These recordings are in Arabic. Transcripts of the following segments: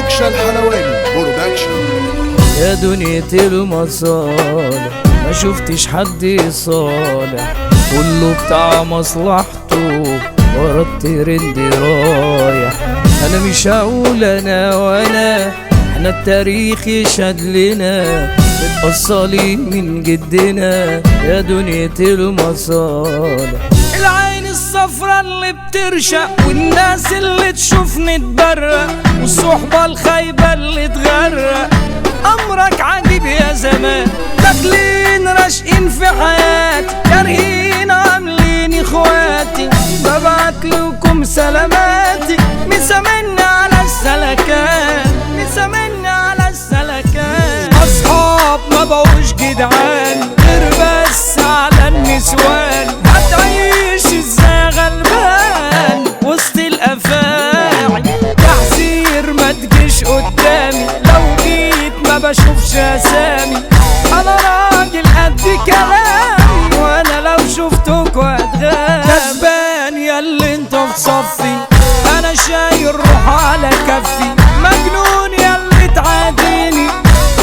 موكشا الحلواني برودكشن. يا دنيا المصالح ما شفتش حد صالح، كله بتاع مصلحته ورا الترند رايح. انا مش هقول انا وانا، احنا التاريخ يشهد لنا متأصلين من جدنا. يا دنيا المصالح العين الصفرا اللي بترشق، والناس اللي تشوفني تبرق، والصحبة الخايبة اللي تغرق. أمرك عجيب يا زمان، داخلين راشقين في حياتي، كارهين عاملين اخواتي. ببعت لكم سلاماتي، مسامني على السلكان، مسامني على السلكان. أصحاب ما بقوش جدعان غير بس على النسوان. هتعيش ازاي غلبان وسط الأفاعي؟ تحذير ما تجيش قدامي، لو جيت ما بشوفش أسامي. أنا راجل قد كلامي، وأنا لو شفتك وأتغاب. كسبان ياللي انت في صفي، أنا شايل روح على كفي. مجنون ياللي تعاديني،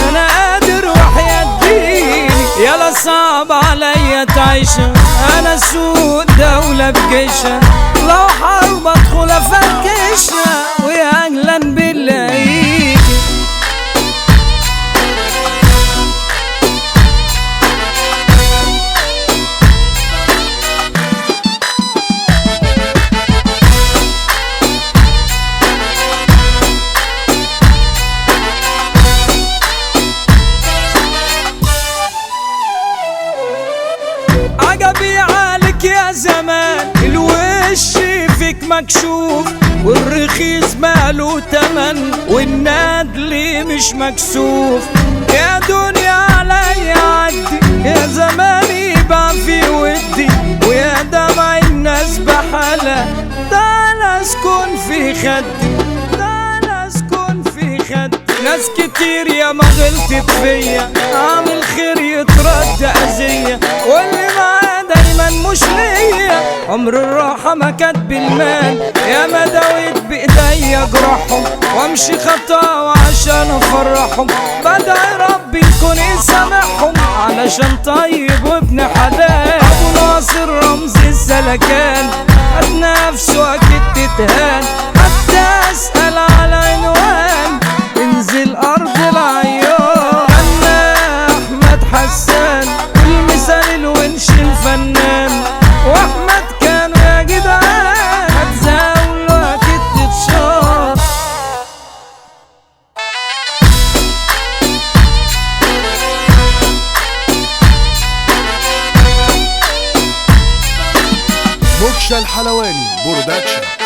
أنا قادر وحياة ديني. يلا صعب عليا تعيشها، أنا سوق دولة بجيشها. لو حرب أدخل أفركشها، ويا أهلا بالله. عجبي عليك يا زمان، الوش فيك مكشوف، والرخيص ماله تمن، والندل مش مكسوف. يا دنيا عليا عدي، يا زماني بقى في ودي، ويا دمع الناس بحالة. تعال اسكن في خدي، تعال اسكن في خدي. ناس كتير يا ما غلطت فيا، اعمل خير يترد اذية، واللي معاه دايما مش ليا. عمر الراحة ما كانت بالمال، يا ما داويت بايديا جراحهم، وامشي خطاوة عشان افرحهم. بدعي ربي يكون يسامحهم، علشان طيب وابن حلال. ابو ناصر رمز السلكان، قد نفسه اكيد تتهان. حتى اسأل على عنوان، انزل ارض العيون. انا احمد حسان، المثال الونش الفنان. واحمد كانوا يا جدعان، هتزاولوا اكيد تتشار. موكشا الحلواني برودكشن.